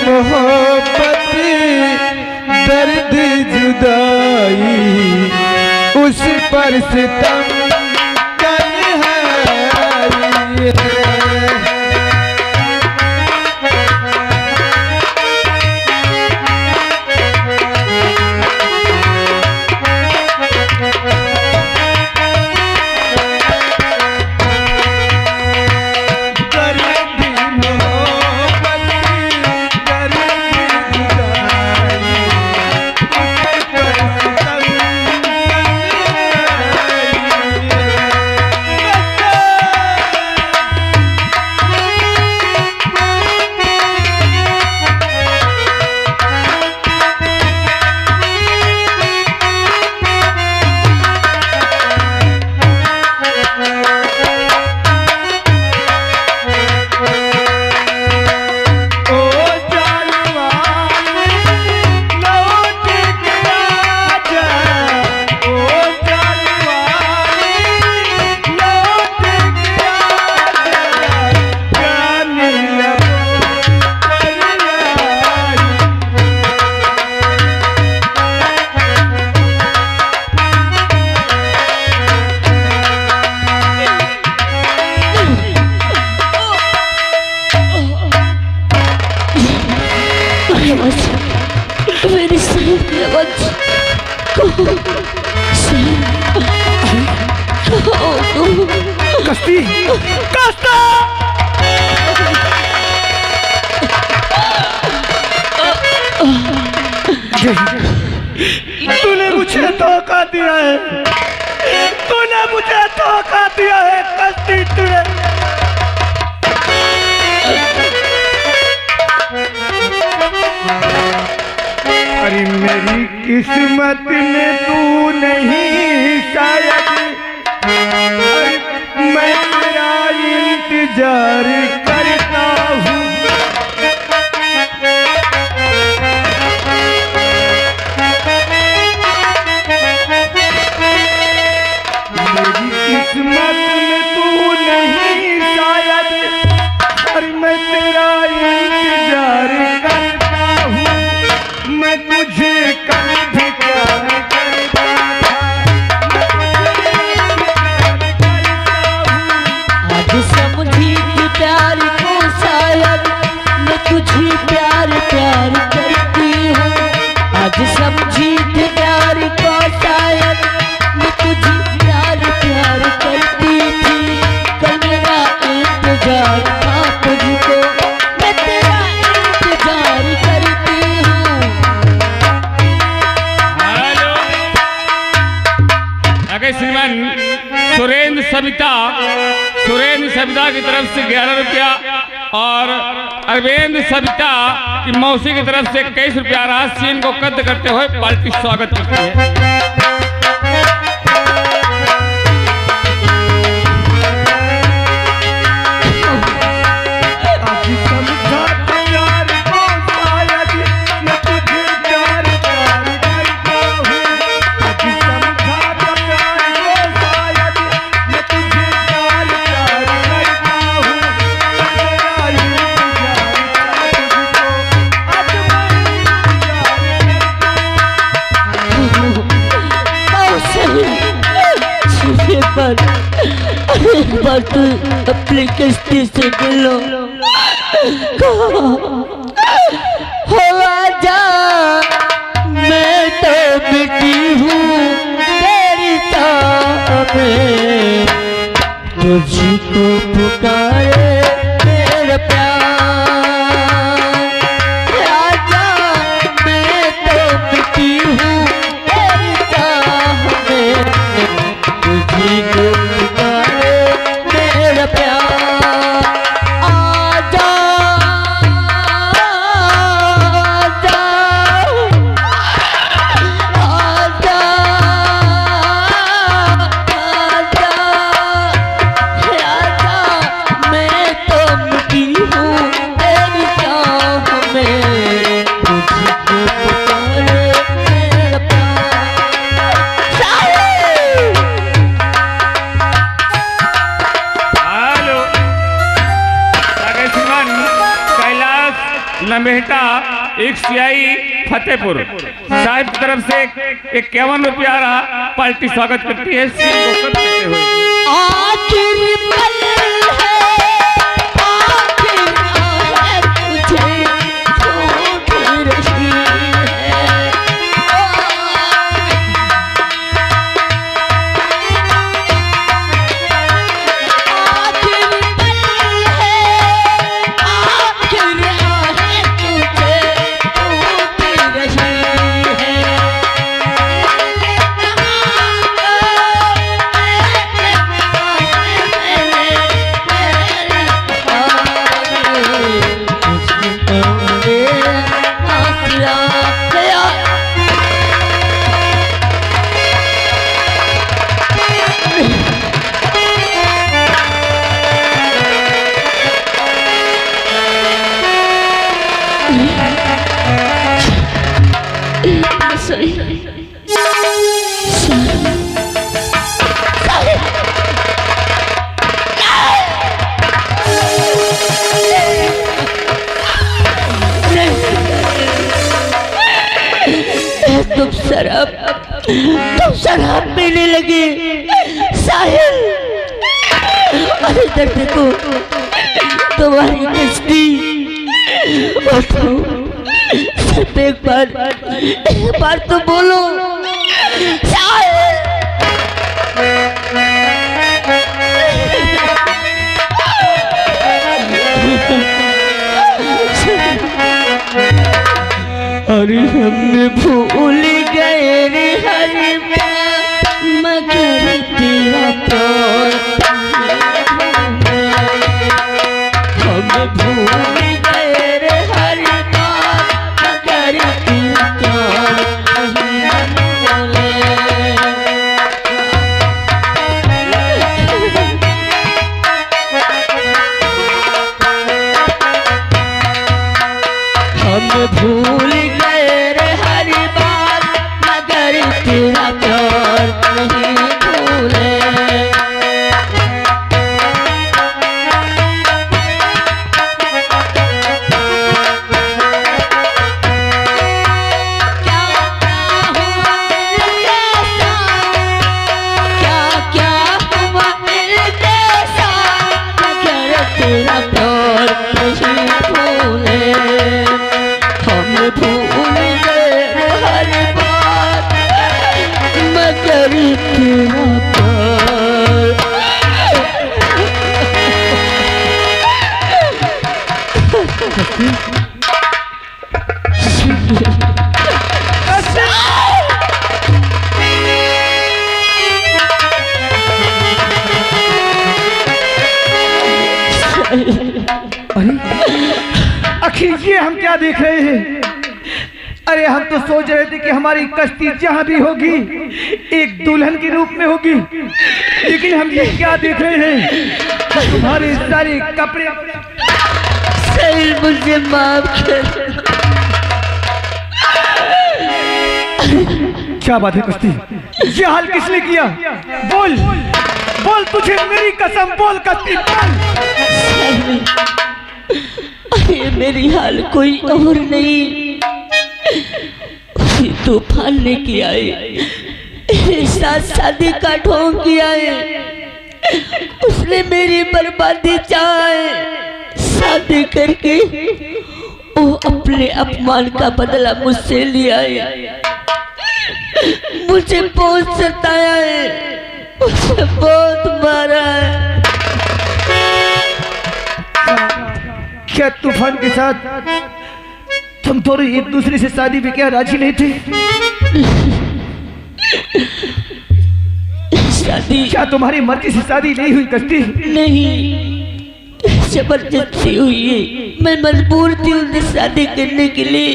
मोहब्बत दर्द जुदाई उस पर सितम तन्हाई मेरी कश्ती कश्ता तूने मुझे धोखा दिया है, तूने मुझे धोखा दिया है कश्ती तूने। अरे मेरी किस्मत में तू नहीं शायद, मैं तेरा इंतजार करता हूँ। मेरी किस्मत में तू नहीं शायद, और मैं तेरा इंतजार करता हूँ। मैं तुझे कभी प्यार करता था, आज समझी कि प्यार को शायद मैं तुझे प्यार प्यार करती हूँ। आज समझी कि प्यार को शायद मैं तुझे प्यार प्यार करती थी। कल मेरा इंतजार था तुझको, मैं तेरा इंतजार करती हूँ। श्रीमान सुरेंद्र सविता की तरफ से 11 रुपया और अरविंद सविता की मौसी की तरफ से 21 रुपया राशि इनको कद करते हुए पार्टी स्वागत करती है। एक बार तू अपनी कश्ती से मिलो, हो आजा मैं तो मिटी हूँ तेरी चाह में, तुझको पुकारे मेरा प्यार। आजा मैं तो मिटी हूँ तेरी चाह में, तुझको पुकारे मेरा प्यार। आजा आजा आजा आजा आजा मैं तो मिटी हूँ लमेटा एक सियाई फतेहपुर साहिब की तरफ से 51 रुपया रहा। पार्टी स्वागत करती है सीन को कट करते हुए। आखिर पल है, आखिर है तुझे झूठ रही है। आखिर पल है, आखिर है तुझे झूठ रही है। तुम शराब पीने लगे साहिल। अरे इधर देखो तुम्हारी कश्ती। सिर्फ एक बार तो बोलो साहिल। अरे हमने भूल गए रे हरि मगर तेरा प्यार हम भूल गए रे हरि मगर तेरा प्यार हम भूल गए रे हरि बात मगर तेरा प्यार नहीं भूले। क्या हुआ मिलते साथ मगर तेरा प्यार नहीं भूले। हम भूल गए हर बात मगर तेरा प्यार। आखिर ये हम क्या देख रहे हैं? अरे हम तो सोच रहे थे कि हमारी कश्ती जहाँ भी होगी एक दुल्हन के रूप में होगी, लेकिन हम ये क्या देख रहे हैं? तुम्हारे सारे कपड़े। सही मुझे माफ कर। क्या बात है कश्ती? ये हाल किसने किया? बोल बोल, तुझे मेरी कसम बोल कश्ती बोल। अरे मेरी हाल कोई और नहीं, तूफान ने किया है। मेरे साथ शादी का ढोंग किया है। उसने मेरी बर्बादी चाहे। शादी करके वो अपने अपमान का बदला मुझसे लिया है। मुझे बहुत सताया है, मुझे बहुत मारा है। क्या तूफान के साथ तुम दोनों एक दूसरे से शादी भी क्या राजी नहीं थे? शादी क्या तुम्हारी मर्जी से शादी नहीं हुई कश्ती? नहीं, जबरदस्ती हुई है। मैं मजबूर थी उनसे शादी करने के लिए।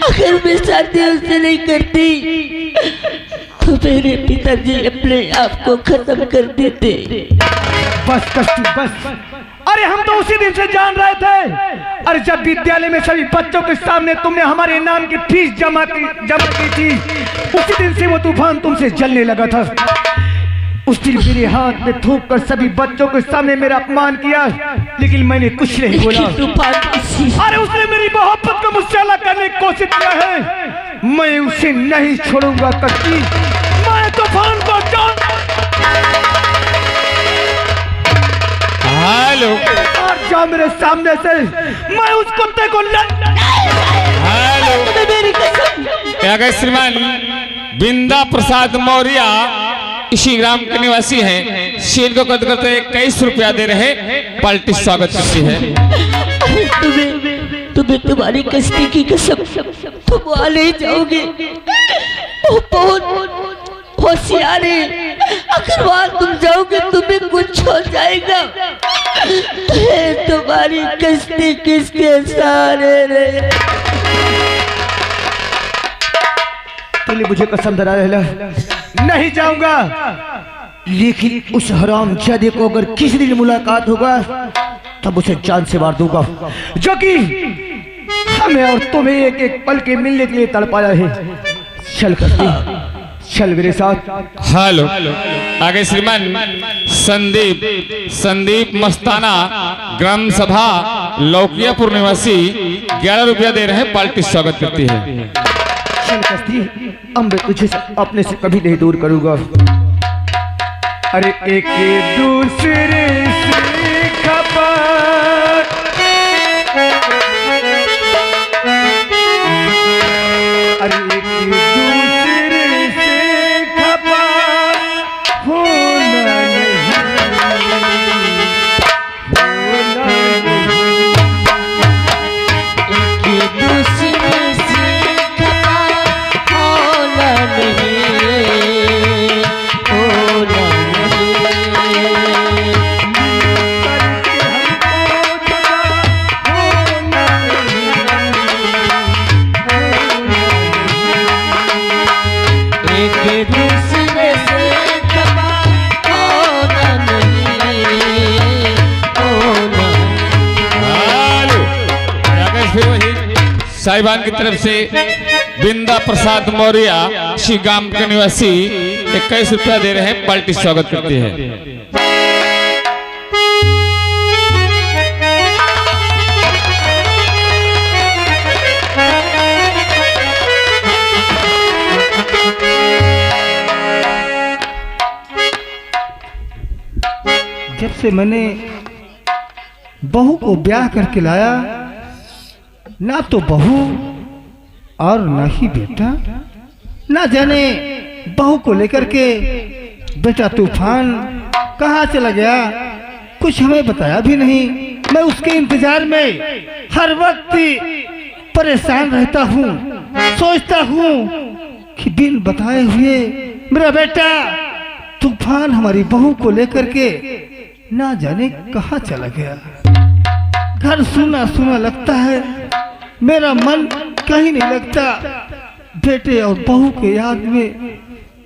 अगर मैं शादी उससे नहीं करती तो मेरे पिताजी अपने आप को खत्म कर देते। बस कश्ती बस। अरे हम तो उसी दिन से जान रहे थे। अरे जब विद्यालय में सभी बच्चों के सामने तुमने हमारे नाम की फीस जमा की थी, उसी दिन से वो तूफान तुमसे जलने लगा था। उस दिन मेरे हाथ में थूक कर सभी बच्चों के सामने मेरा अपमान किया, लेकिन मैंने कुछ नहीं बोला। अरे उसने मेरी मोहब्बत को मुझसे अलग करने की कोशिश किया है, मैं उसे नहीं छोड़ूंगा कश्ती। मैं तूफान को हेलो और जा मेरे सामने से, मैं उस कुत्ते को हेलो। श्रीमान बिंदा प्रसाद मौर्य इसी ग्राम के निवासी हैं, शेर को कद करते 21 रुपया दे रहे, पार्टी स्वागत करती है। तुम्हें तुम्हारी कश्ती की कसम, तुम वाले जाओगे। वो बहुत होशियार है, अगर वहां तुम जाओगे तुम्हें कुछ हो जाएगा। तुम्हारी कश्ती किसके सहारे रहे? पहले मुझे कसम धरा रहला, नहीं जाऊंगा, लेकिन उस हरामजादे को अगर किसी दिन मुलाकात होगा तब उसे जान से मार दूंगा, जो कि हमें और तुम्हें एक एक पल के मिलने के लिए तड़पाया है। चल करती, चल मेरे साथ। हेलो आगे श्रीमान संदीप मस्ताना ग्राम सभा लौकियापुर निवासी 11 रुपया दे रहे हैं, पार्टी स्वागत करती है। चल कश्ती, अब मैं तुझे अपने से कभी नहीं दूर करूंगा। अरे एक दूसरे से खबर, अरे एक दूसरे से खबर होना साहिबान की तरफ से बिंदा प्रसाद मौर्य श्री गांव के निवासी 21 रुपया दे रहे हैं, पार्टी स्वागत करती है। जब से मैंने बहू को ब्याह करके लाया, ना तो बहू और ना ही बेटा, ना जाने बहू को लेकर के बेटा तूफान कहाँ चला गया, कुछ हमें बताया भी नहीं। मैं उसके इंतजार में हर वक्त परेशान रहता हूँ, सोचता हूँ कि बिन बताए हुए मेरा बेटा तूफान हमारी बहू को लेकर के ना जाने कहाँ चला गया। घर सुना सुना लगता है, मेरा मन कहीं नहीं लगता। बेटे और बहू के याद में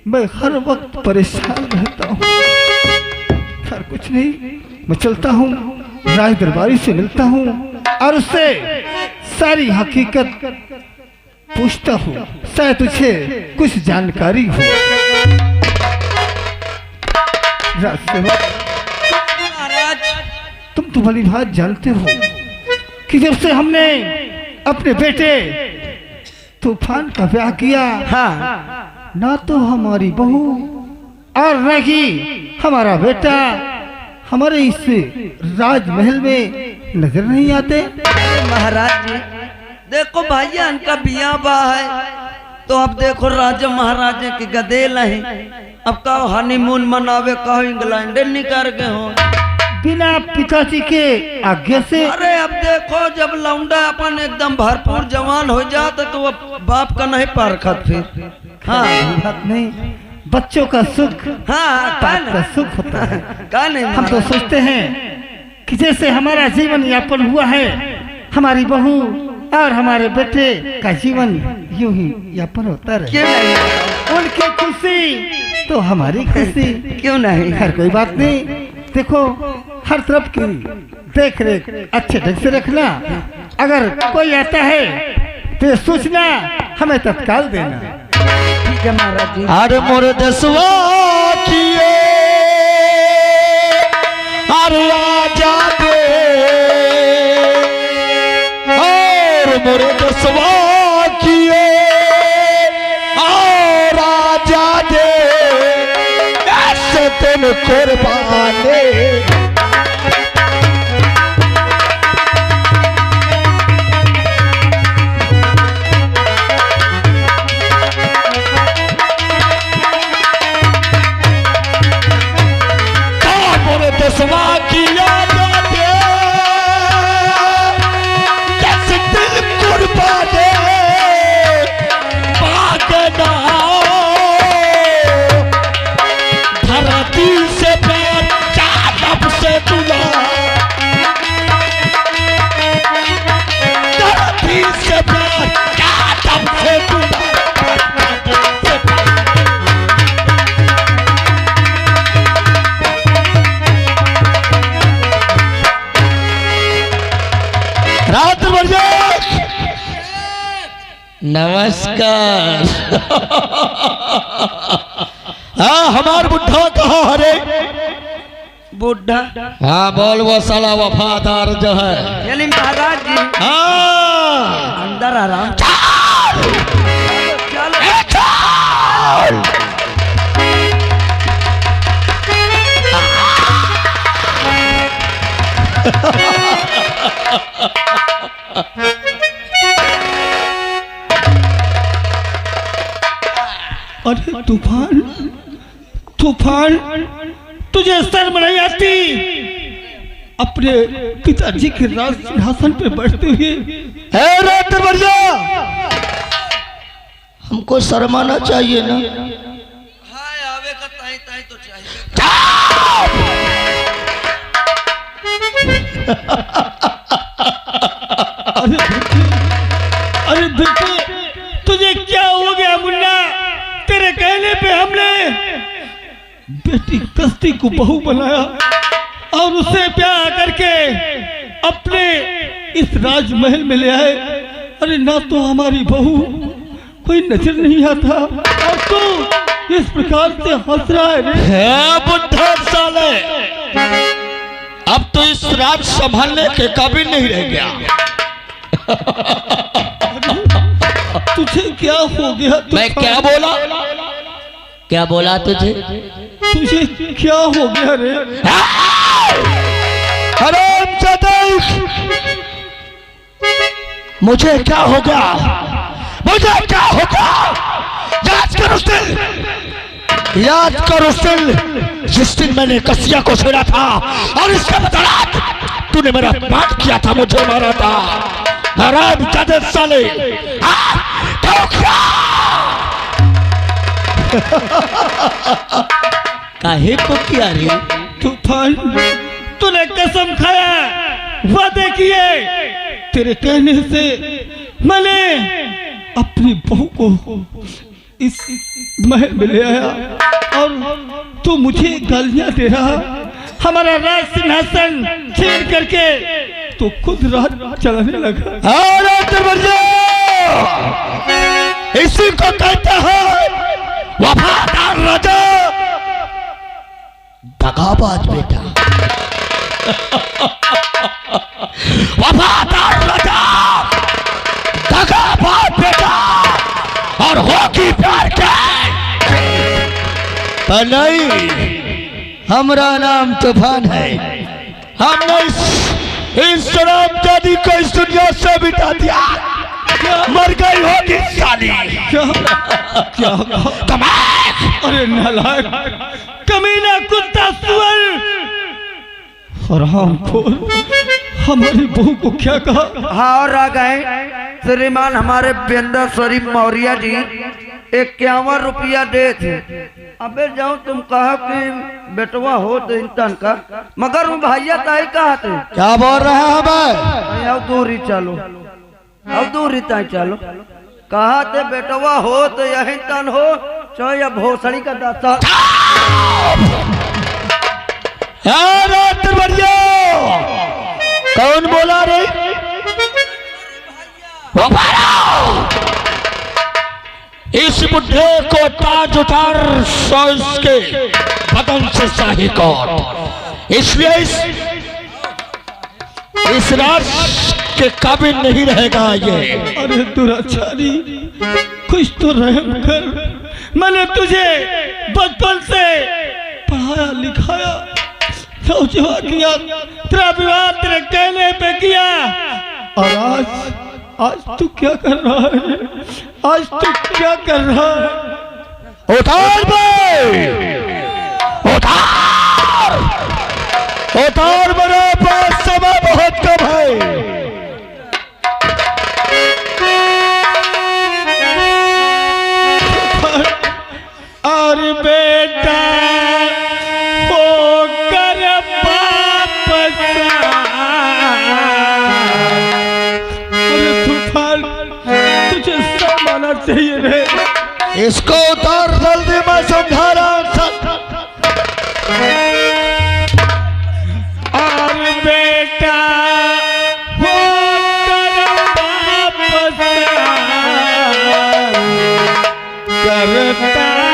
मैं हर वक्त परेशान रहता हूँ। खैर कुछ नहीं, मैं चलता हूँ, राय दरबारी से मिलता हूँ और उससे सारी हकीकत पूछता हूँ, शायद तुझे कुछ जानकारी हो। तुम तो भली बात जानते हो कि जब से हमने अपने बेटे तूफान का ब्याह किया, हाँ, ना तो हमारी बहू और न ही हमारा बेटा हमारे इस राजमहल में नजर नहीं आते। महाराज जी देखो भैया, इनका बिया बा है तो अब देखो राजा महाराजा के गदेल है, अब कहो हनीमून मनावे, कहो इंग्लैंड निकाल गए हो बिना पिताजी के आज्ञा से। अरे अब देखो जब लौंडा अपन एकदम भरपूर जवान हो जाता तो अब बाप का नहीं पारखत फिर। हाँ बात नहीं, बच्चों का सुख, हाँ बाप का सुख होता है। का नहीं, हम तो सोचते हैं कि जैसे हमारा जीवन यापन हुआ है, हमारी बहू और हमारे बेटे का जीवन यूं ही यापन होता रहे। क्यों नहीं? उनकी खुशी तो हमारी खुशी। क्यों नहीं? हर कोई बात नहीं, देखो हर तरफ की देख रेख अच्छे ढंग से रखना। अगर कोई आता है तो सूचना हमें तत्काल देना। ठीक है महाराज जी। अरे मोर दसवा किए अरे आजा दे और मोरे दसवा किए और आजा दे ऐसे तेन कुर्बाने दसवा किया जाते कैसे दिल कुर्बाने भागना धरती से प्यार चादब से तुला धरती से प्यार चादब से तुला नमस्कार। हाँ हमार बुढ़ा कहाँ हरे बुढ़ा? हाँ बोल वो साला वफादार जो है। चलिए महाराज जी हाँ अंदर आराम। चलो अरे तूफान, तूफान, तुझे शर्म नहीं आती अपने पिताजी के राज सिंहासन पे बैठते हुए? हमको शर्माना चाहिए ना। हाय आवे का ताई ताई तो चाहिए। अरे बेटे तुझे क्या हो गया मुन्ना? तेरे कहने पे हमने बेटी कश्ती को बहू बनाया और उसे ब्याह करके अपने इस राजमहल में ले आए। अरे ना तो हमारी बहू कोई नजर नहीं आता और तू इस प्रकार से हंस रहा है रे। बुढ़ा साले अब तो इस राज संभालने के काबिल नहीं रह गया। तुझे क्या हो गया? मैं क्या बोला? क्या बोला तुझे? तुझे क्या हो गया रे? मुझे क्या हो गया? मुझे क्या हो गया? याद कर उस दिन, याद कर उस दिन जिस दिन मैंने कसिया को छेड़ा था और इसके बदौलत तूने मेरा अपमान किया था, मुझे मारा था। हराम जादे साले काहे को किया रे? तूफान तूने कसम खाया, वादे किए, तेरे कहने से मैंने अपनी बहू को इस महल में ले आया और तू मुझे गालियां दे रहा। हमारा राज सिंहासन छीन करके तो खुद राज चलाने लगा। इसी को कहते हैं वफादार राजा। दगाबाज बेटा, वफादार राजा, दगाबाज बेटा और होगी प्यार के। नहीं, हमारा नाम तूफान है। हमने इस शराब जादी को इस दुनिया से बिता दिया। मर गई होगी साली। क्या अरे नालायक, कमीना, कुत्ता, सुअर, हरामखोर, हमारी बहू को क्या कहा? हाँ और आ गए श्रीमान हमारे बेंदाश्वरी मौर्य जी 51 रुपया दे थे। अबे जाओ तुम कहा कि बेटवा हो तो इंसान का, मगर वो भैया ताई कहा थे। क्या बोल रहे हैं? अब दूरी चलो, अब दूरी ताई चलो। कहा थे बेटवा हो तो यही तन हो, चाहे अब भोसड़ी का दाता। कौन बोला रे? इस बुढ़े को ताज उतार सौस के बदन से शाही कोट, इसलिए इस राज के काबिल नहीं रहेगा ये। अरे दुराचारी, कुछ तो रहम कर। मैंने तुझे बचपन से पढ़ाया लिखाया, नौजवान किया, तेरा विवाह तेरे कहने पे किया, और आज तू क्या कर रहा है? आज तू क्या कर रहा है? उतार भाई, उतार उतार, मेरे पास समय बहुत कम है। और बेटा होकर वापस अरे तूफान, तुझे संभालना चाहिए रे। इसको उतार जल्दी, मैं समझा रहा हूं। और बेटा होकर वापस करता